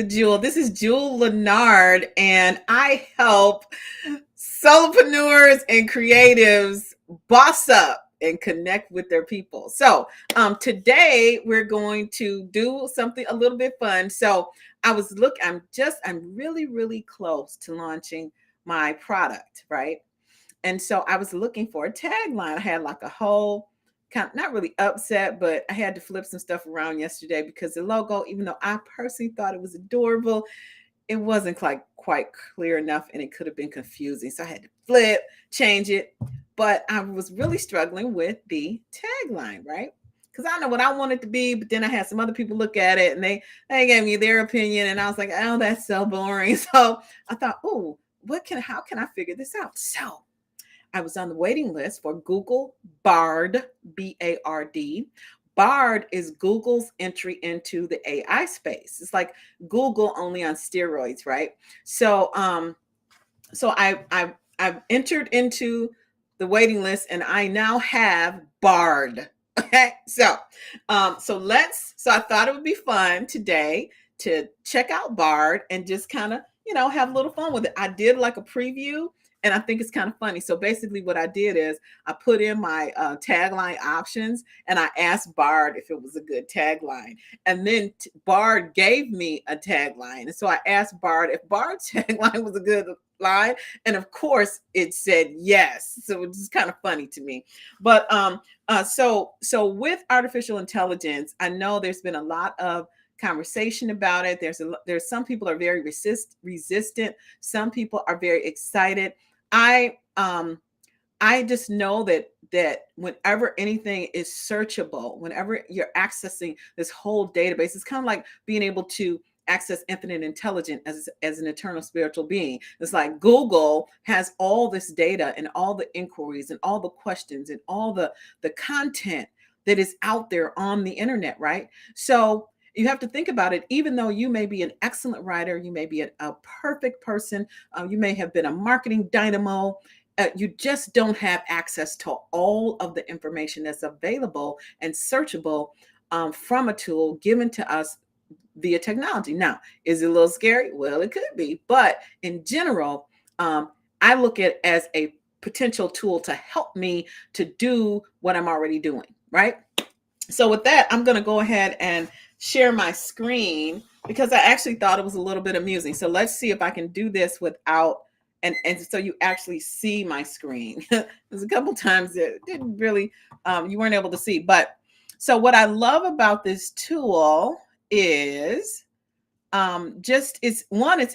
Jewel. This is Jewel Leonard, and I help solopreneurs and creatives boss up and connect with their people. So, today we're going to do something a little bit fun. So, I'm really close to launching my product, right? And so I was looking for a tagline. I had like a whole kind of not really upset, but I had to flip some stuff around yesterday because the logo, even though I personally thought it was adorable, it wasn't quite clear enough and it could have been confusing. So I had to flip, change it. But I was really struggling with the tagline, right? Because I know what I want it to be, but then I had some other people look at it and they gave me their opinion, and I was like, oh, that's so boring. So I thought, oh, how can I figure this out? So I was on the waiting list for Google BARD, BARD. BARD is Google's entry into the AI space. It's like Google only on steroids, right? So, I've entered into the waiting list, and I now have BARD. Okay, so I thought it would be fun today to check out BARD and just kind of have a little fun with it. I did like a preview, and I think it's kind of funny. So basically, what I did is I put in my tagline options, and I asked BARD if it was a good tagline, and then BARD gave me a tagline, and so I asked BARD if BARD's tagline was a good line, and of course it said yes. So it's kind of funny to me. But so with artificial intelligence, I know there's been a lot of conversation about it. There's some people are very resistant. Some people are very excited. I I just know that whenever anything is searchable, whenever you're accessing this whole database, it's kind of like being able to access infinite intelligence as an eternal spiritual being. It's like Google has all this data and all the inquiries and all the questions and all the content that is out there on the internet, right? So you have to think about it. Even though you may be an excellent writer, you may be a perfect person, you may have been a marketing dynamo, you just don't have access to all of the information that's available and searchable from a tool given to us via technology. Now, is it a little scary? Well, it could be, but in general, I look at it as a potential tool to help me to do what I'm already doing, right? So with that, I'm going to go ahead and share my screen because I actually thought it was a little bit amusing. So let's see if I can do this without, and so you actually see my screen. There's a couple times that didn't really, you weren't able to see. But so what I love about this tool is just it's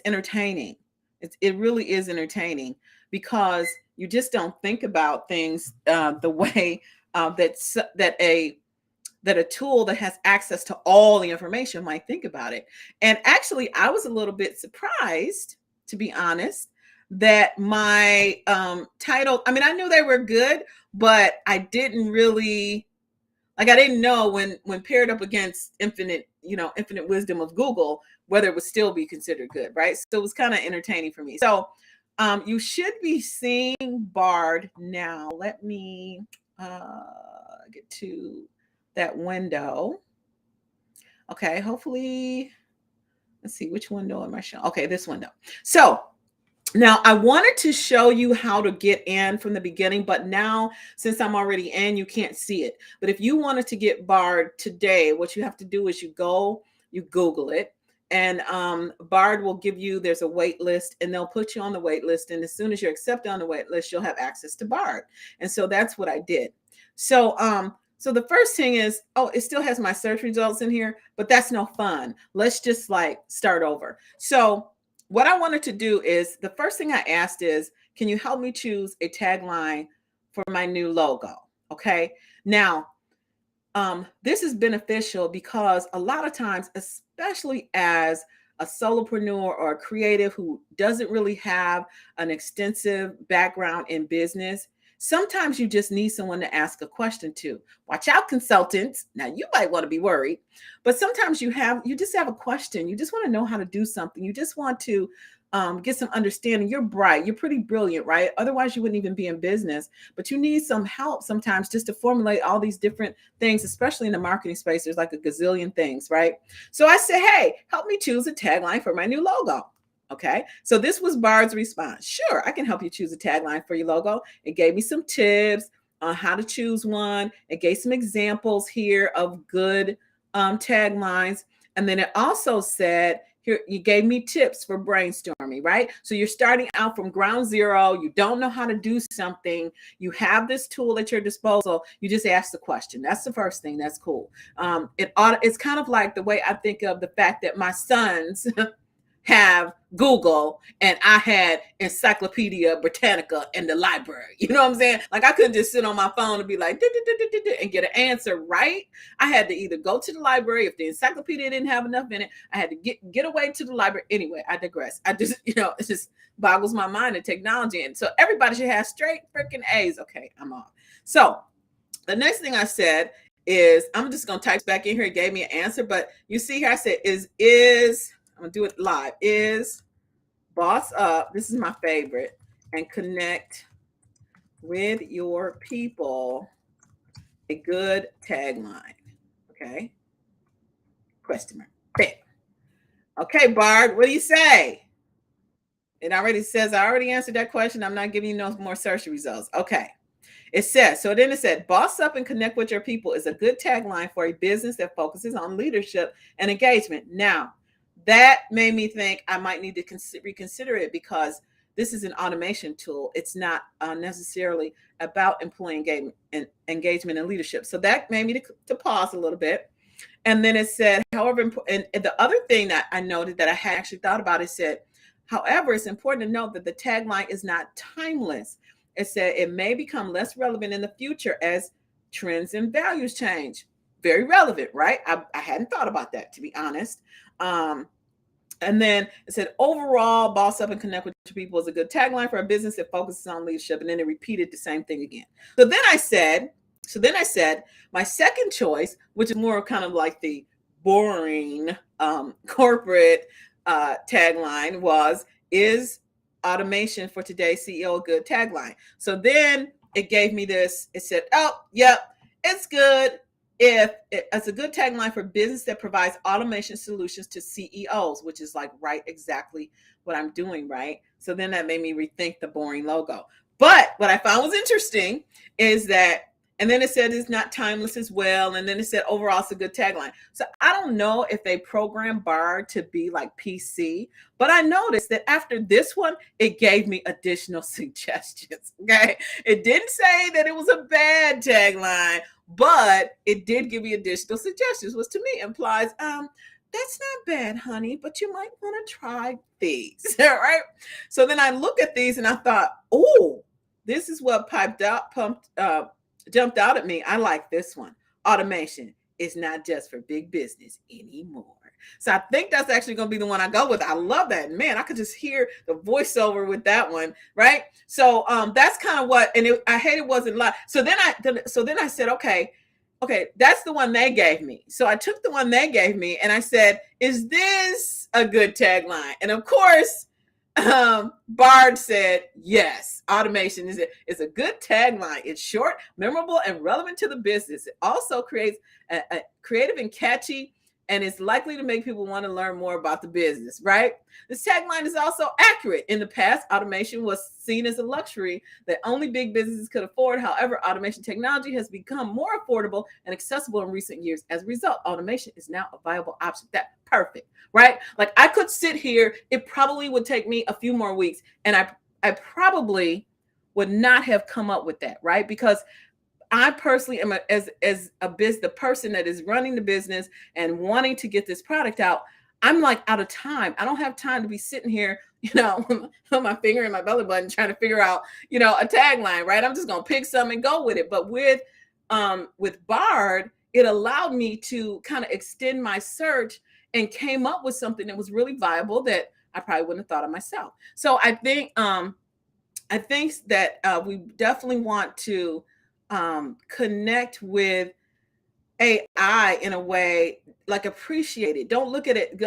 entertaining. It really is entertaining because you just don't think about things the way that a tool that has access to all the information might think about it. And actually, I was a little bit surprised, to be honest, that my title, I mean, I knew they were good, but I didn't really, like, I didn't know when paired up against infinite wisdom of Google, whether it would still be considered good, right? So it was kind of entertaining for me. So you should be seeing BARD now. Let me get to that window. Okay, hopefully, let's see, which window am I showing? Okay, this window. So now I wanted to show you how to get in from the beginning, but now since I'm already in, you can't see it. But if you wanted to get BARD today, what you have to do is you Google it, and BARD will give you, there's a wait list, and they'll put you on the wait list. And as soon as you're accepted on the wait list, you'll have access to BARD. And so that's what I did. So the first thing is, oh, it still has my search results in here, but that's no fun. Let's just like start over. So what I wanted to do is, the first thing I asked is, can you help me choose a tagline for my new logo? Okay. Now, this is beneficial because a lot of times, especially as a solopreneur or a creative who doesn't really have an extensive background in business, sometimes you just need someone to ask a question to. Watch out, consultants. Now you might want to be worried, but sometimes you just have a question. You just want to know how to do something. You just want to get some understanding. You're bright. You're pretty brilliant, right? Otherwise, you wouldn't even be in business. But you need some help sometimes just to formulate all these different things, especially in the marketing space. There's like a gazillion things, right? So I said, hey, help me choose a tagline for my new logo. Okay, so this was Bard's response. Sure, I can help you choose a tagline for your logo. It gave me some tips on how to choose one. It gave some examples here of good taglines. And then it also said, here, you gave me tips for brainstorming, right? So you're starting out from ground zero. You don't know how to do something. You have this tool at your disposal. You just ask the question. That's the first thing. That's cool. It's kind of like the way I think of the fact that my sons have Google and I had Encyclopedia Britannica in the library. You know what I'm saying? Like I couldn't just sit on my phone and be like, and get an answer, right? I had to either go to the library. If the encyclopedia didn't have enough in it, I had to get away to the library. Anyway, I digress. I just, it just boggles my mind in technology. And so everybody should have straight freaking A's. Okay, I'm off. So the next thing I said is, I'm just going to type back in here. It gave me an answer, but you see here, I said, I'm gonna do it live. Is boss up, this is my favorite, and connect with your people a good tagline. Okay. Question mark. Bam. Okay, Bard, what do you say? It already says I already answered that question. I'm not giving you no more search results. Okay. It says, so then it said, boss up and connect with your people is a good tagline for a business that focuses on leadership and engagement. Now, that made me think I might need to reconsider it, because this is an automation tool. It's not necessarily about employee engagement and leadership. So that made me to pause a little bit. And then it said, however, and the other thing that I noted that I had actually thought about, it said, however, it's important to note that the tagline is not timeless. It said it may become less relevant in the future as trends and values change. Very relevant, right? I hadn't thought about that, to be honest. And then it said, overall, boss up and connect with your people is a good tagline for a business that focuses on leadership. And then it repeated the same thing again. So then I said, my second choice, which is more kind of like the boring corporate tagline, is automation for today's CEO a good tagline? So then it gave me this. It said, oh, yep, it's good. It's a good tagline for business that provides automation solutions to CEOs, which is like exactly what I'm doing, right? So then that made me rethink the boring logo. But what I found was interesting is that, and then it said it's not timeless as well. And then it said overall it's a good tagline. So I don't know if they programmed BARD to be like PC, but I noticed that after this one, it gave me additional suggestions. Okay. It didn't say that it was a bad tagline, but it did give me additional suggestions, which to me implies, that's not bad, honey, but you might want to try these. All right. So then I look at these and I thought, oh, this is what jumped out at me. I like this one. Automation is not just for big business anymore. So I think that's actually going to be the one I go with. I love that. Man, I could just hear the voiceover with that one, right? So that's kind of what, and I hate it wasn't live. So then I said, okay, that's the one they gave me. So I took the one they gave me and I said, is this a good tagline? And of course, Bard said, yes, automation is a good tagline. It's short, memorable, and relevant to the business. It also creates a creative and catchy, and it's likely to make people want to learn more about the business, right? This tagline is also accurate. In the past, automation was seen as a luxury that only big businesses could afford. However, automation technology has become more affordable and accessible in recent years. As a result, automation is now a viable option. That's perfect, right? Like I could sit here, it probably would take me a few more weeks, and I probably would not have come up with that, right? Because I personally am the person that is running the business and wanting to get this product out. I'm like out of time. I don't have time to be sitting here, with my finger in my belly button trying to figure out, a tagline, right? I'm just going to pick some and go with it. But with BARD, it allowed me to kind of extend my search and came up with something that was really viable that I probably wouldn't have thought of myself. So I think I think that we definitely want to connect with AI in a way, like, appreciate it. Don't look at it,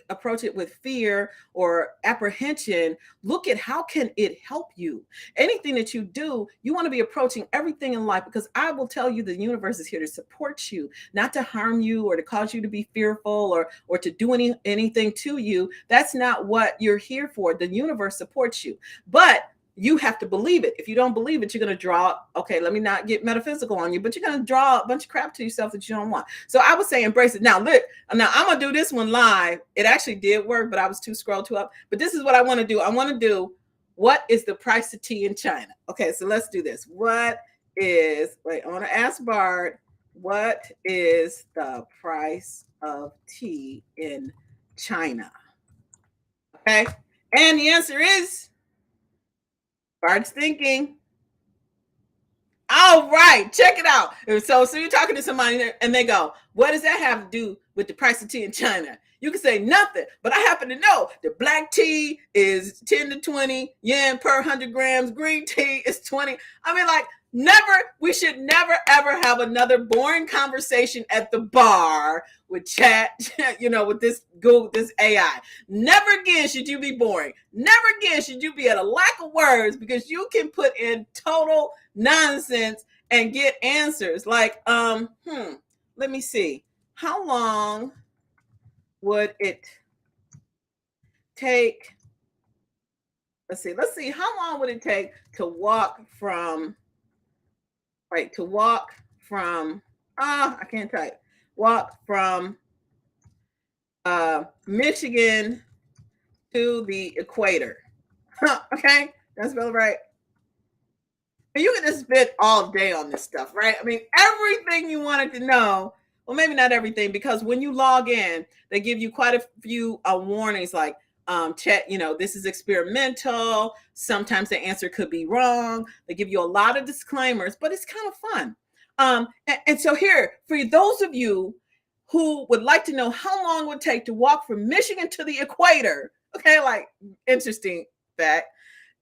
approach it with fear or apprehension. Look at how can it help you. Anything that you do, you want to be approaching everything in life, because I will tell you the universe is here to support you, not to harm you or to cause you to be fearful or to do anything to you. That's not what you're here for. The universe supports you. But you have to believe it. If you don't believe it, you're going to draw. Okay, let me not get metaphysical on you, but you're going to draw a bunch of crap to yourself that you don't want. So I would say embrace it. Now, look, now I'm going to do this one live. It actually did work, but I was too scrolled too up. But this is what I want to do. I want to do, what is the price of tea in China? Okay, so let's do this. What is, wait, I want to ask BARD, what is the price of tea in China? Okay, and the answer is, BARD's thinking. All right, check it out. So you're talking to somebody and they go, what does that have to do with the price of tea in China? You can say nothing, but I happen to know that black tea is 10 to 20 yen per 100 grams. Green tea is 20. I mean, like, we should never, ever have another boring conversation at the bar with chat, with this Google, this AI. Never again should you be boring. Never again should you be at a lack of words, because you can put in total nonsense and get answers. Like, let me see. How long would it take? Let's see. How long would it take to walk from, I can't type. Walk from Michigan to the equator. Okay, that's spelled right. And you can just spend all day on this stuff, right? I mean, everything you wanted to know. Well, maybe not everything, because when you log in, they give you quite a few warnings, like, check, this is experimental. Sometimes the answer could be wrong. They give you a lot of disclaimers, but it's kind of fun. And so here, for those of you who would like to know how long it would take to walk from Michigan to the equator, okay, like, interesting fact,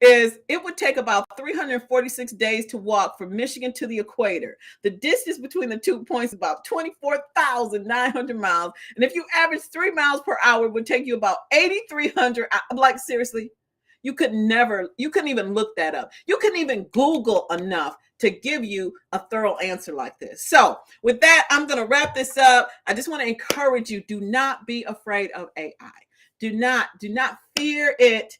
is it would take about 346 days to walk from Michigan to the equator. The distance between the 2 points is about 24,900 miles. And if you average 3 miles per hour, it would take you about 8,300. I'm like, seriously, you couldn't even look that up. You couldn't even Google enough to give you a thorough answer like this. So with that, I'm going to wrap this up. I just want to encourage you, do not be afraid of AI. Do not fear it.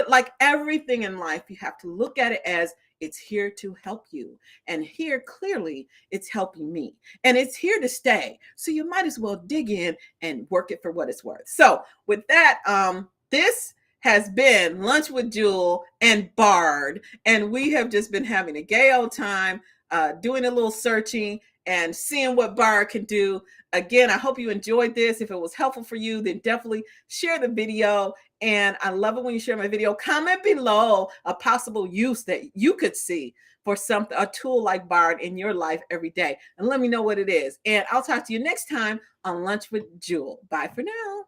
Like everything in life, you have to look at it as it's here to help you. And here, clearly, it's helping me. And it's here to stay. So you might as well dig in and work it for what it's worth. So with that, this has been Lunch with Jewel and BARD. And we have just been having a gay old time, doing a little searching and seeing what BARD can do. Again, I hope you enjoyed this. If it was helpful for you, then definitely share the video. And I love it when you share my video. Comment below a possible use that you could see for a tool like BARD in your life every day. And let me know what it is. And I'll talk to you next time on Lunch with Jewel. Bye for now.